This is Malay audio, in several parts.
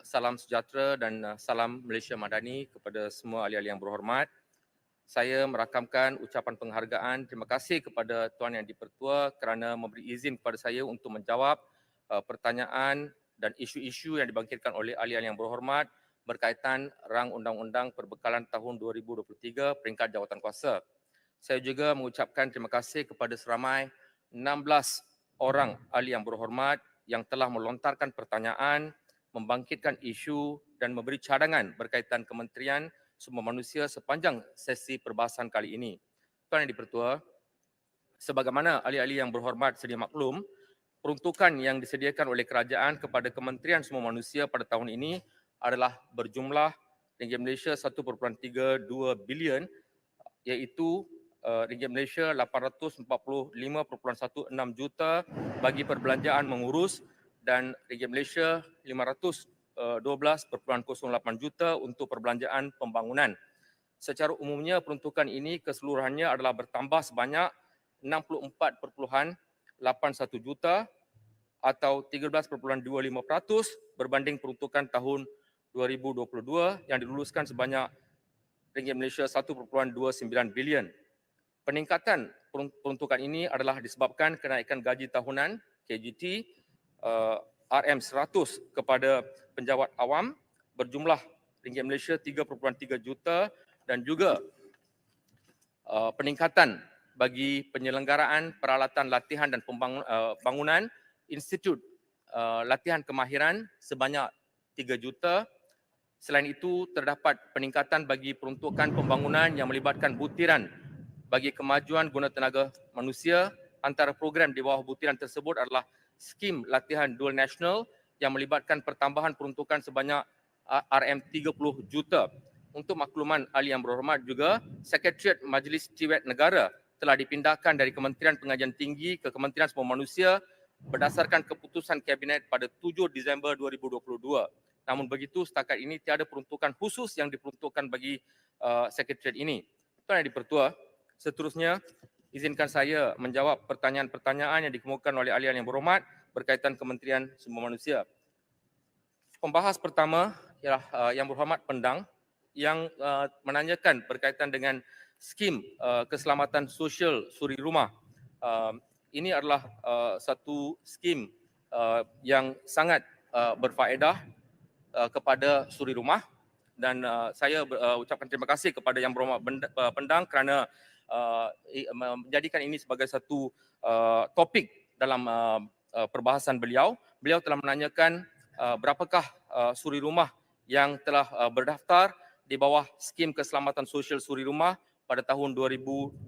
salam sejahtera dan salam Malaysia Madani kepada semua ahli-ahli yang berhormat. Saya merakamkan ucapan penghargaan terima kasih kepada Tuan Yang di-Pertua kerana memberi izin kepada saya untuk menjawab pertanyaan dan isu-isu yang dibangkitkan oleh ahli-ahli yang berhormat berkaitan rang undang-undang perbekalan tahun 2023 peringkat jawatankuasa. Saya juga mengucapkan terima kasih kepada seramai 16 orang ahli yang berhormat yang telah melontarkan pertanyaan, membangkitkan isu dan memberi cadangan berkaitan Kementerian Sumber Manusia sepanjang sesi perbahasan kali ini. Tuan Yang di-Pertua, sebagaimana ahli-ahli yang berhormat sedia maklum, peruntukan yang disediakan oleh kerajaan kepada Kementerian Sumber Manusia pada tahun ini adalah berjumlah ringgit Malaysia 1.32 bilion, iaitu ringgit Malaysia 845.16 juta bagi perbelanjaan mengurus dan ringgit Malaysia 512.08 juta untuk perbelanjaan pembangunan. Secara umumnya peruntukan ini keseluruhannya adalah bertambah sebanyak 64.81 juta atau 13.25% berbanding peruntukan tahun 2022 yang diluluskan sebanyak ringgit Malaysia 1.29 bilion. Peningkatan peruntukan ini adalah disebabkan kenaikan gaji tahunan KGT RM100 kepada penjawat awam berjumlah ringgit Malaysia 3.3 juta dan juga peningkatan bagi penyelenggaraan peralatan latihan dan pembangunan Institut Latihan Kemahiran sebanyak 3 juta. Selain itu, terdapat peningkatan bagi peruntukan pembangunan yang melibatkan butiran bagi kemajuan guna tenaga manusia. Antara program di bawah butiran tersebut adalah skim latihan dual nasional yang melibatkan pertambahan peruntukan sebanyak RM30 juta. Untuk makluman ahli yang berhormat juga, Sekretariat Majlis Tiwet Negara telah dipindahkan dari Kementerian Pengajian Tinggi ke Kementerian Sumber Manusia berdasarkan keputusan Kabinet pada 7 Disember 2022. Namun begitu, setakat ini tiada peruntukan khusus yang diperuntukkan bagi Sekretariat ini. Tuan Yang di-Pertua, seterusnya, izinkan saya menjawab pertanyaan-pertanyaan yang dikemukakan oleh ahli-ahli yang berhormat berkaitan Kementerian Sumber Manusia. Pembahas pertama ialah Yang Berhormat Pendang yang menanyakan berkaitan dengan skim keselamatan sosial suri rumah. Ini adalah satu skim yang sangat berfaedah kepada suri rumah dan saya ucapkan terima kasih kepada Yang Berhormat Pendang kerana menjadikan ini sebagai satu topik dalam perbahasan beliau. Beliau telah menanyakan berapakah suri rumah yang telah berdaftar di bawah skim keselamatan sosial suri rumah pada tahun 2023.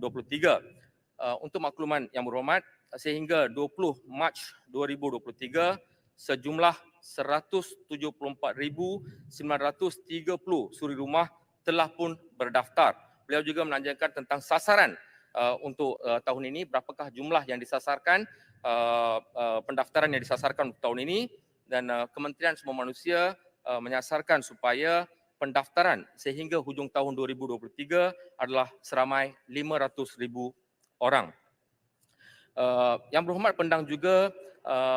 Untuk makluman Yang Berhormat, sehingga 20 Mac 2023 sejumlah 174,930 suri rumah telah pun berdaftar. Beliau juga menanyakan tentang sasaran untuk tahun ini, berapakah jumlah yang disasarkan, pendaftaran yang disasarkan untuk tahun ini, dan Kementerian Sumber Manusia menyasarkan supaya pendaftaran sehingga hujung tahun 2023 adalah seramai 500,000 orang. Yang Berhormat Pendang juga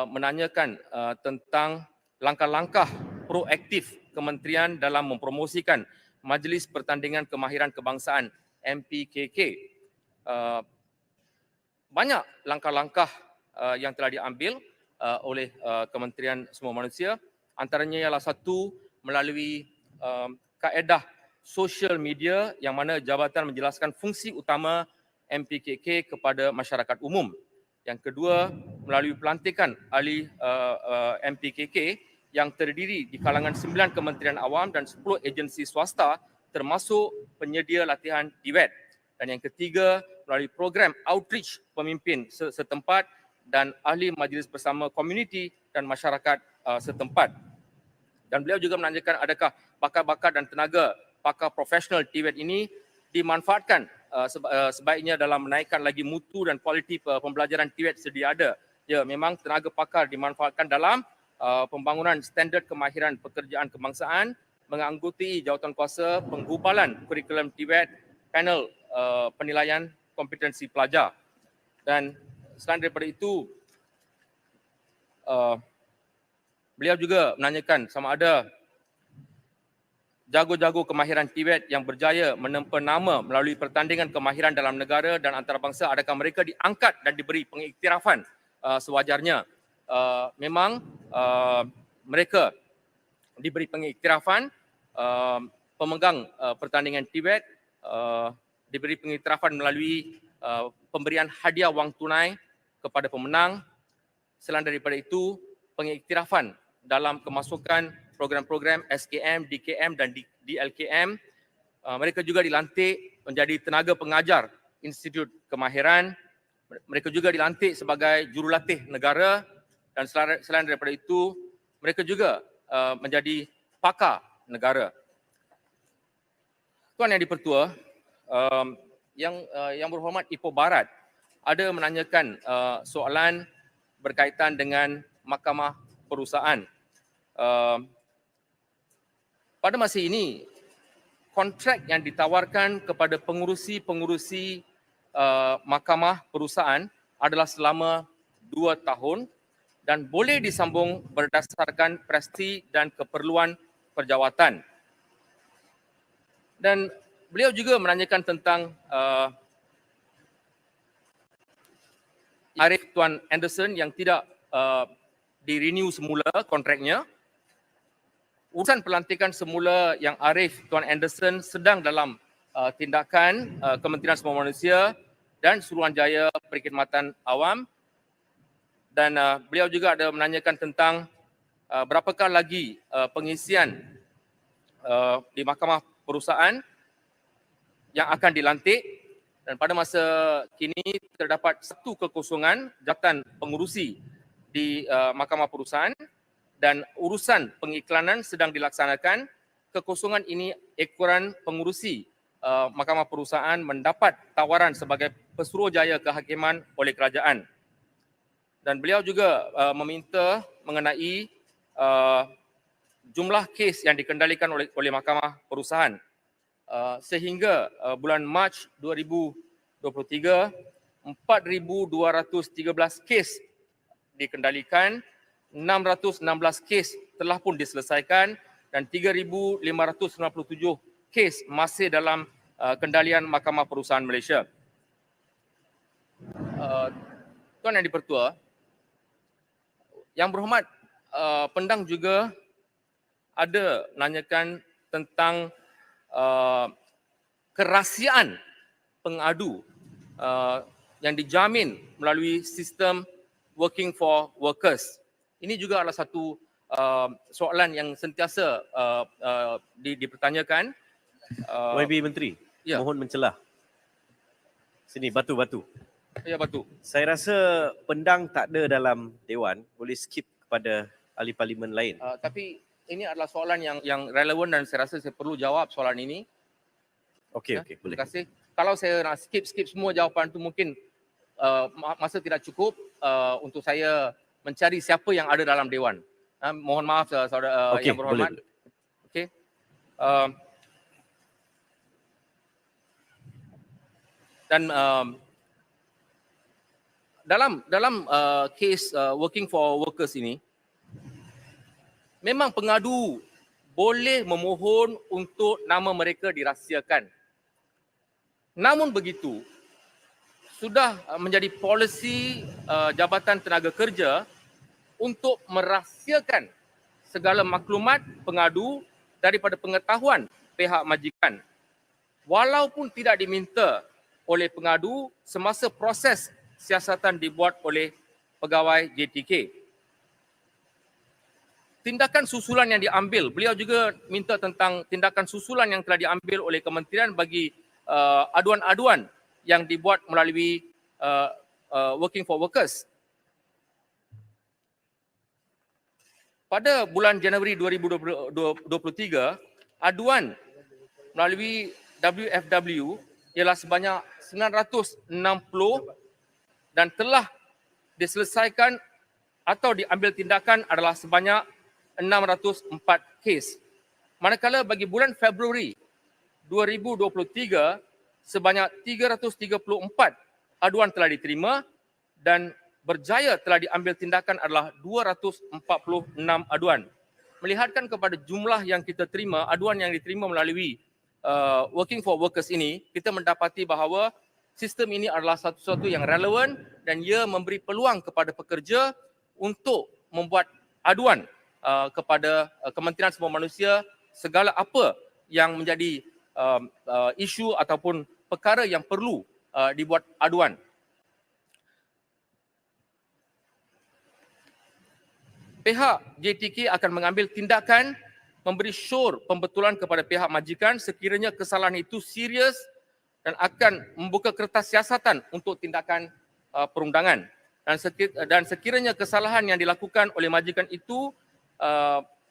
menanyakan tentang langkah-langkah proaktif kementerian dalam mempromosikan Majlis Pertandingan Kemahiran Kebangsaan MPKK. Banyak langkah-langkah yang telah diambil oleh Kementerian Sumber Manusia, antaranya ialah satu, melalui kaedah social media yang mana jabatan menjelaskan fungsi utama MPKK kepada masyarakat umum. Yang kedua, melalui pelantikan ahli MPKK yang terdiri di kalangan 9 kementerian awam dan 10 agensi swasta termasuk penyedia latihan TVET. Dan yang ketiga, melalui program outreach pemimpin setempat dan ahli majlis bersama komuniti dan masyarakat setempat. Dan beliau juga menanyakan adakah bakat-bakat dan tenaga pakar profesional TVET ini dimanfaatkan sebaiknya dalam menaikkan lagi mutu dan kualiti pembelajaran TVET sedia ada. Ya, memang tenaga pakar dimanfaatkan dalam pembangunan standard kemahiran pekerjaan kebangsaan, menganggotai jawatankuasa penggubalan kurikulum TVET, panel penilaian kompetensi pelajar. Dan selain daripada itu, beliau juga menanyakan sama ada jago-jago kemahiran Tibet yang berjaya menempa nama melalui pertandingan kemahiran dalam negara dan antarabangsa, adakah mereka diangkat dan diberi pengiktirafan sewajarnya? Memang mereka diberi pengiktirafan. Pemegang pertandingan Tibet diberi pengiktirafan melalui pemberian hadiah wang tunai kepada pemenang. Selain daripada itu, pengiktirafan dalam kemasukan program-program SKM, DKM dan DLKM. Mereka juga dilantik menjadi tenaga pengajar Institut Kemahiran. Mereka juga dilantik sebagai jurulatih negara dan selain daripada itu, mereka juga menjadi pakar negara. Tuan Yang di-Pertua, yang berhormat Ipoh Barat ada menanyakan soalan berkaitan dengan Mahkamah Perusahaan. Pada masa ini, kontrak yang ditawarkan kepada pengurusi-pengurusi Mahkamah Perusahaan adalah selama 2 tahun dan boleh disambung berdasarkan prestasi dan keperluan perjawatan. Dan beliau juga menanyakan tentang Arif Tuan Anderson yang tidak di-renew semula kontraknya. Urusan pelantikan semula yang Arif Tuan Anderson sedang dalam tindakan Kementerian Sumber Manusia dan Suruhanjaya Perkhidmatan Awam. Dan beliau juga ada menanyakan tentang berapakah lagi pengisian di Mahkamah Perusahaan yang akan dilantik, dan pada masa kini terdapat satu kekosongan jabatan pengurusi di Mahkamah Perusahaan dan urusan pengiklanan sedang dilaksanakan. Kekosongan ini ekoran pengurusi Mahkamah Perusahaan mendapat tawaran sebagai pesuruhjaya kehakiman oleh kerajaan. Dan beliau juga meminta mengenai jumlah kes yang dikendalikan oleh Mahkamah Perusahaan. Sehingga bulan Mac 2023, 4,213 kes dikendalikan, 616 kes telah pun diselesaikan dan 3,597 kes masih dalam kendalian Mahkamah Perusahaan Malaysia. Tuan Yang di-Pertua, Yang Berhormat Pendang juga ada menanyakan tentang kerahsiaan pengadu yang dijamin melalui sistem working for workers. Ini juga adalah satu soalan yang sentiasa dipertanyakan. YB Menteri, ya. Mohon mencelah. Sini, batu-batu. Ya, batu. Saya rasa Pendang tak ada dalam Dewan, boleh skip kepada ahli parlimen lain. Tapi ini adalah soalan yang relevan dan saya rasa saya perlu jawab soalan ini. Okey, Ya, okey, boleh. Terima kasih. Kalau saya nak skip semua jawapan tu mungkin masa tidak cukup untuk saya mencari siapa yang ada dalam Dewan. Mohon maaf saudara Okey, yang berhormat. boleh. Okey. Dan dalam kes working for workers ini, memang pengadu boleh memohon untuk nama mereka dirahsiakan. Namun begitu, sudah menjadi polisi Jabatan Tenaga Kerja untuk merahsiakan segala maklumat pengadu daripada pengetahuan pihak majikan, walaupun tidak diminta oleh pengadu semasa proses siasatan dibuat oleh pegawai JTK. Tindakan susulan yang diambil, beliau juga minta tentang tindakan susulan yang telah diambil oleh kementerian bagi aduan-aduan yang dibuat melalui working for workers. Pada bulan Januari 2023, aduan melalui WFW ialah sebanyak 960 dan telah diselesaikan atau diambil tindakan adalah sebanyak 604 kes. Manakala bagi bulan Februari 2023, sebanyak 334 aduan telah diterima dan berjaya telah diambil tindakan adalah 246 aduan. melihatkan kepada jumlah yang kita terima, aduan yang diterima melalui Working for Workers ini, kita mendapati bahawa sistem ini adalah satu-satu yang relevan dan ia memberi peluang kepada pekerja untuk membuat aduan kepada Kementerian Sumber Manusia segala apa yang menjadi isu ataupun perkara yang perlu dibuat aduan. Pihak JTK akan mengambil tindakan memberi syur pembetulan kepada pihak majikan sekiranya kesalahan itu serius dan akan membuka kertas siasatan untuk tindakan perundangan. Dan sekiranya kesalahan yang dilakukan oleh majikan itu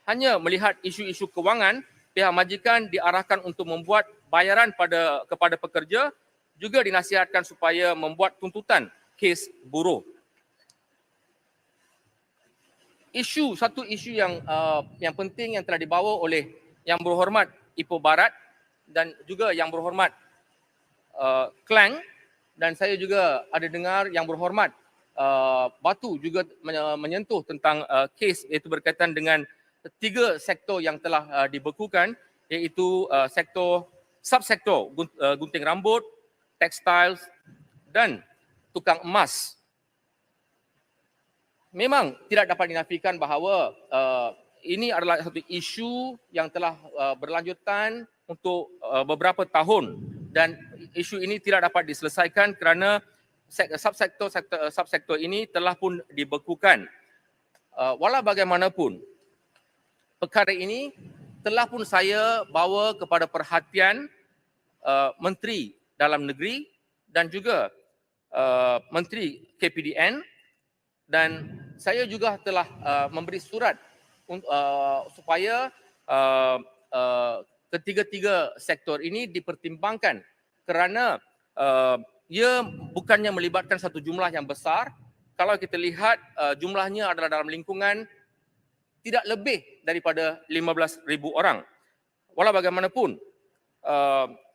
hanya melihat isu-isu kewangan, pihak majikan diarahkan untuk membuat bayaran kepada pekerja, juga dinasihatkan supaya membuat tuntutan kes buruh. Satu isu yang penting yang telah dibawa oleh Yang Berhormat Ipoh Barat dan juga Yang Berhormat Klang, dan saya juga ada dengar Yang Berhormat Batu juga menyentuh tentang kes iaitu berkaitan dengan 3 sektor yang telah dibekukan, iaitu subsektor gunting rambut, textiles dan tukang emas. Memang tidak dapat dinafikan bahawa ini adalah satu isu yang telah berlanjutan untuk beberapa tahun dan isu ini tidak dapat diselesaikan kerana subsektor ini telah pun dibekukan. Walau bagaimanapun, perkara ini telah pun saya bawa kepada perhatian Menteri Dalam Negeri dan juga Menteri KPDN, dan saya juga telah memberi surat supaya ketiga-tiga sektor ini dipertimbangkan kerana ia bukannya melibatkan satu jumlah yang besar. Kalau kita lihat jumlahnya adalah dalam lingkungan tidak lebih daripada 15,000 orang. Walau bagaimanapun,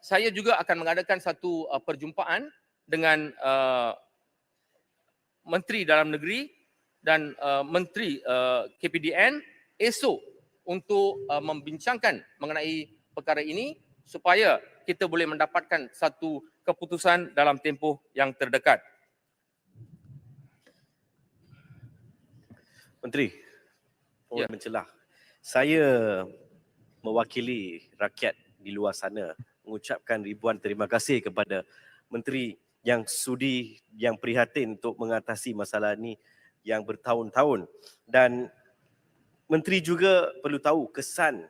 saya juga akan mengadakan satu perjumpaan dengan Menteri Dalam Negeri dan Menteri KPDN esok untuk membincangkan mengenai perkara ini supaya kita boleh mendapatkan satu keputusan dalam tempoh yang terdekat. Menteri, Ya. mencelah. Saya mewakili rakyat di luar sana mengucapkan ribuan terima kasih kepada Menteri yang sudi, yang prihatin untuk mengatasi masalah ini yang bertahun-tahun. Dan Menteri juga perlu tahu kesan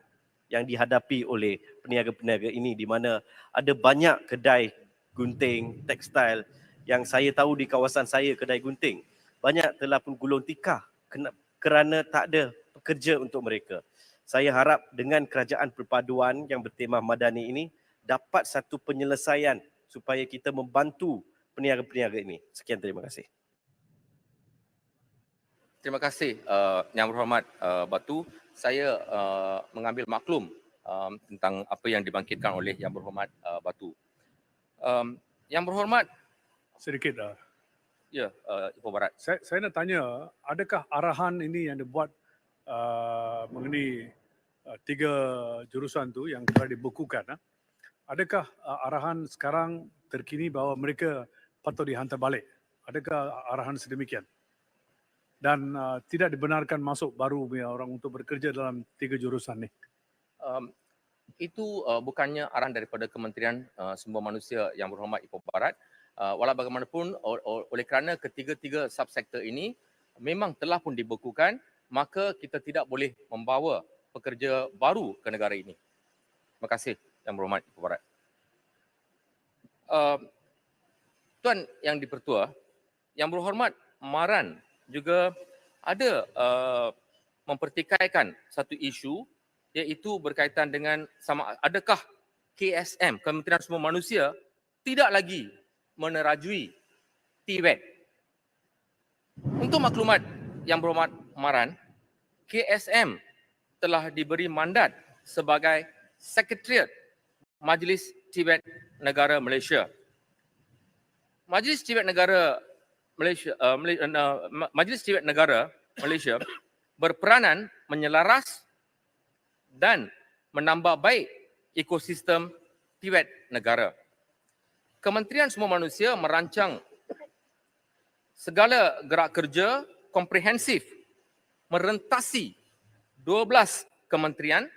yang dihadapi oleh peniaga-peniaga ini di mana ada banyak kedai gunting, tekstil yang saya tahu di kawasan saya kedai gunting. Banyak telah pun gulung tikar kerana tak ada pekerja untuk mereka. Saya harap dengan kerajaan perpaduan yang bertema Madani ini dapat satu penyelesaian supaya kita membantu peniaga-peniaga ini. Sekian, terima kasih. Terima kasih Yang Berhormat Batu. Saya mengambil maklum tentang apa yang dibangkitkan oleh Yang Berhormat Batu. Yang Berhormat, Sedikit. ya, Ipoh Barat. Saya nak tanya, adakah arahan ini yang dibuat mengenai 3 jurusan tu yang telah dibekukan? Adakah arahan sekarang terkini bahawa mereka patut dihantar balik? Adakah arahan sedemikian? Dan tidak dibenarkan masuk baru orang untuk bekerja dalam 3 jurusan ni? Itu bukannya arahan daripada Kementerian Sumber Manusia Yang Berhormat Ipoh Barat. Walau bagaimanapun, oleh kerana ketiga-tiga subsektor ini memang telah pun dibekukan, maka kita tidak boleh membawa pekerja baru ke negara ini. Terima kasih Yang Berhormat Ipoh Barat. Tuan Yang Dipertua, Yang Berhormat Maran juga ada mempertikaikan satu isu, iaitu berkaitan dengan adakah KSM, Kementerian Sumber Manusia, tidak lagi menerajui TVET. Untuk maklumat Yang Berhormat Maran, KSM telah diberi mandat sebagai Sekretariat Majlis TVET Negara Malaysia. Majlis TVET Negara Malaysia, Majlis TVET Negara Malaysia berperanan menyelaras dan menambah baik ekosistem TVET negara. Kementerian Semua Manusia merancang segala gerak kerja komprehensif merentasi 12 kementerian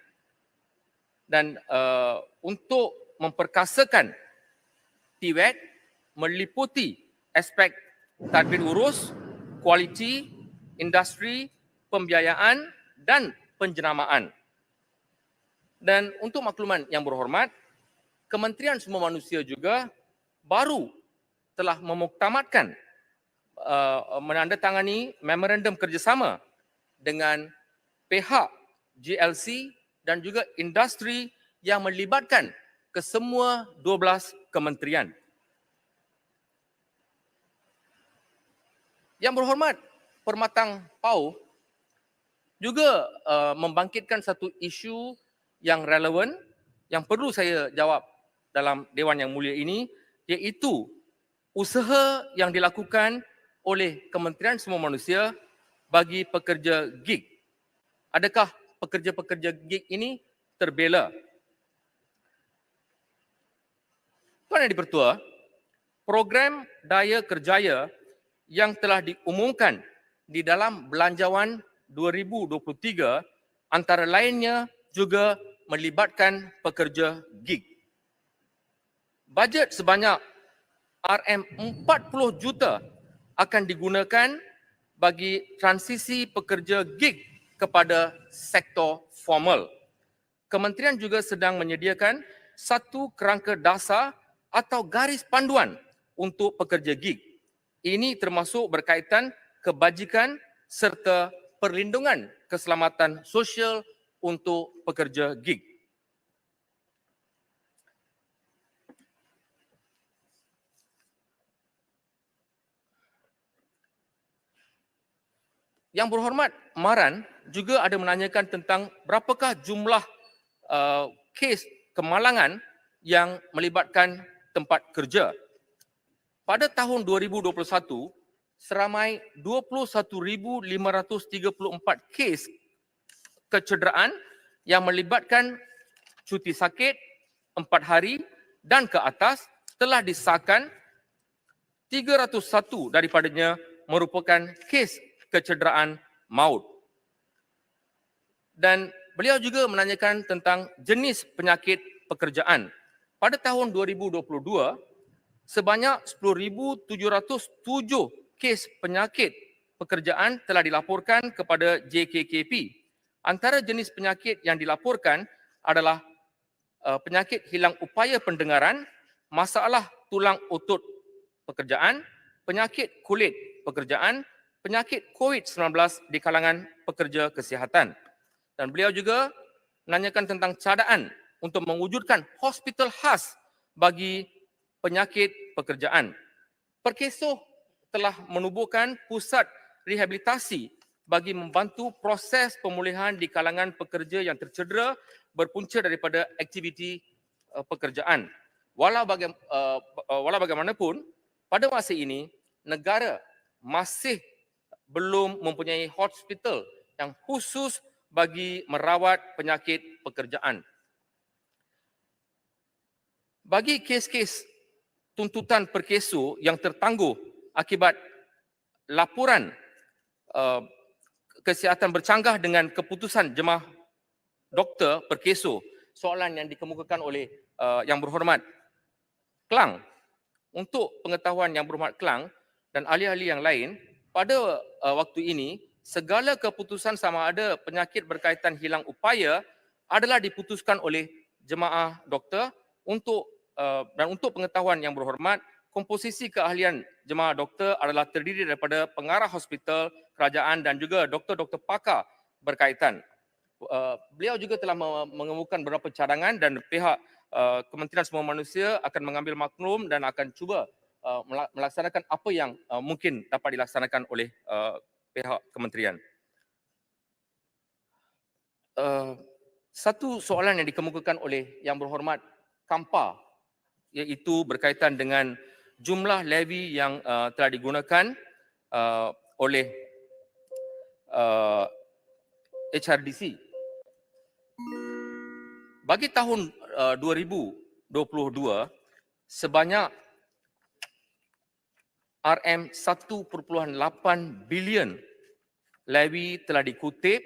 dan untuk memperkasakan TVET meliputi aspek tadbir urus, kualiti, industri, pembiayaan dan penjenamaan. Dan untuk makluman yang berhormat, Kementerian Semua Manusia juga baru telah memuktamadkan menandatangani memorandum kerjasama dengan pihak GLC dan juga industri yang melibatkan kesemua 12 kementerian. Yang berhormat, Permatang PAU juga membangkitkan satu isu yang relevan yang perlu saya jawab dalam Dewan Yang Mulia ini, iaitu usaha yang dilakukan oleh Kementerian Semua Manusia bagi pekerja gig. Adakah pekerja-pekerja gig ini terbela? Tuan Yang di-Pertua, program Daya Kerjaya yang telah diumumkan di dalam Belanjawan 2023 antara lainnya juga melibatkan pekerja gig. Bajet sebanyak RM40 juta akan digunakan bagi transisi pekerja gig kepada sektor formal. Kementerian juga sedang menyediakan satu kerangka dasar atau garis panduan untuk pekerja gig. Ini termasuk berkaitan kebajikan serta perlindungan keselamatan sosial untuk pekerja gig. Yang berhormat, Maran juga ada menanyakan tentang berapakah jumlah kes kemalangan yang melibatkan tempat kerja. Pada tahun 2021, seramai 21,534 kes kecederaan yang melibatkan cuti sakit 4 hari dan ke atas telah disahkan. 301 daripadanya merupakan kes kecederaan maut. Dan beliau juga menanyakan tentang jenis penyakit pekerjaan. Pada tahun 2022, sebanyak 10,707 kes penyakit pekerjaan telah dilaporkan kepada JKKP. Antara jenis penyakit yang dilaporkan adalah penyakit hilang upaya pendengaran, masalah tulang otot pekerjaan, penyakit kulit pekerjaan, penyakit COVID-19 di kalangan pekerja kesihatan. Dan beliau juga menanyakan tentang cadaan untuk mewujudkan hospital khas bagi penyakit pekerjaan. Perkeso telah menubuhkan pusat rehabilitasi bagi membantu proses pemulihan di kalangan pekerja yang tercedera berpunca daripada aktiviti pekerjaan. Walau bagaimanapun, pada masa ini negara masih belum mempunyai hospital yang khusus bagi merawat penyakit pekerjaan. Bagi kes-kes tuntutan perkeso yang tertangguh akibat laporan kesihatan bercanggah dengan keputusan jemaah doktor perkeso, soalan yang dikemukakan oleh Yang Berhormat Klang. Untuk pengetahuan Yang Berhormat Klang dan ahli-ahli yang lain, pada waktu ini segala keputusan sama ada penyakit berkaitan hilang upaya adalah diputuskan oleh jemaah doktor. Dan untuk pengetahuan Yang Berhormat, komposisi keahlian jemaah doktor adalah terdiri daripada pengarah hospital kerajaan dan juga doktor-doktor pakar berkaitan. Beliau juga telah mengemukakan beberapa cadangan dan pihak Kementerian Semua Manusia akan mengambil maklum dan akan cuba melaksanakan apa yang mungkin dapat dilaksanakan oleh pihak kementerian. Satu soalan yang dikemukakan oleh Yang Berhormat Kampa, iaitu berkaitan dengan jumlah levy yang telah digunakan oleh HRDC. bagi tahun 2022 sebanyak RM1.8 bilion levy telah dikutip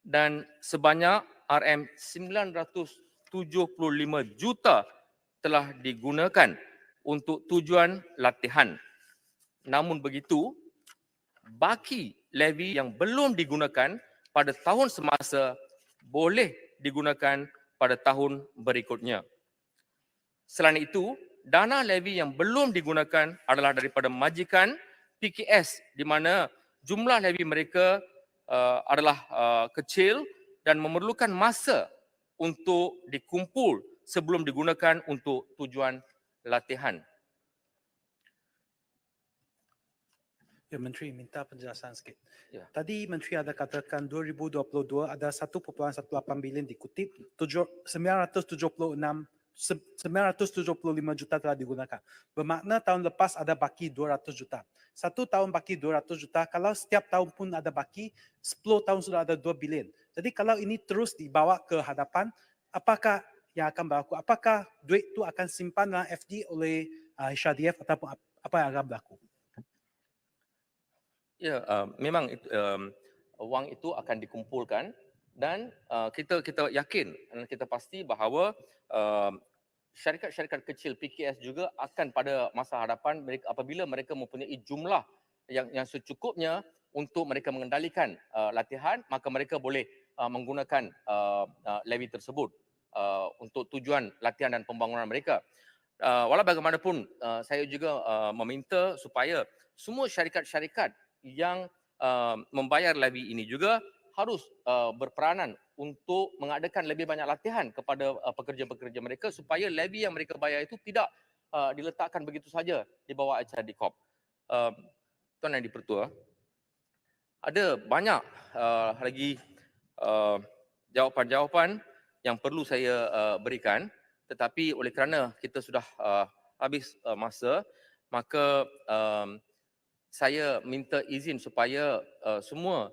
dan sebanyak RM975 juta telah digunakan untuk tujuan latihan. Namun begitu, baki levy yang belum digunakan pada tahun semasa boleh digunakan pada tahun berikutnya. Selain itu, dana levy yang belum digunakan adalah daripada majikan PKS di mana jumlah levy mereka adalah kecil dan memerlukan masa untuk dikumpul sebelum digunakan untuk tujuan latihan. Ya, Menteri minta penjelasan sikit. Ya. Tadi Menteri ada katakan 2022 ada 1.18 bilion dikutip, 975 juta telah digunakan. Bermakna tahun lepas ada baki 200 juta. Satu tahun baki 200 juta, kalau setiap tahun pun ada baki, 10 tahun sudah ada 2 bilion. Jadi kalau ini terus dibawa ke hadapan, apakah yang akan berlaku? Apakah duit itu akan simpan dalam FD oleh HRDF ataupun apa yang akan berlaku? Ya, memang wang itu akan dikumpulkan dan kita yakin dan kita pasti bahawa syarikat-syarikat kecil PKS juga akan pada masa hadapan mereka, apabila mereka mempunyai jumlah yang secukupnya untuk mereka mengendalikan latihan, maka mereka boleh menggunakan levy tersebut untuk tujuan latihan dan pembangunan mereka. Walau bagaimanapun, saya juga meminta supaya semua syarikat-syarikat yang membayar levy ini juga harus berperanan untuk mengadakan lebih banyak latihan kepada pekerja-pekerja mereka supaya levy yang mereka bayar itu tidak diletakkan begitu saja di bawah acara DIKOP. Tuan Yang di-Pertua, ada banyak lagi jawapan-jawapan yang perlu saya berikan, tetapi oleh kerana kita sudah habis masa, maka saya minta izin supaya semua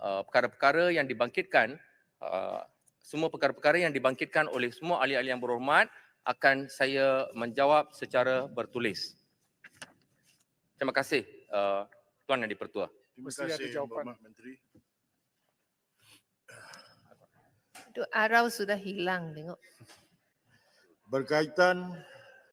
perkara-perkara yang dibangkitkan oleh semua ahli-ahli yang berhormat akan saya menjawab secara bertulis. Terima kasih Tuan Yang di-Pertua. Terima Mesti ada kasih jawapan. Bapak Menteri. Itu arau sudah hilang tengok. Berkaitan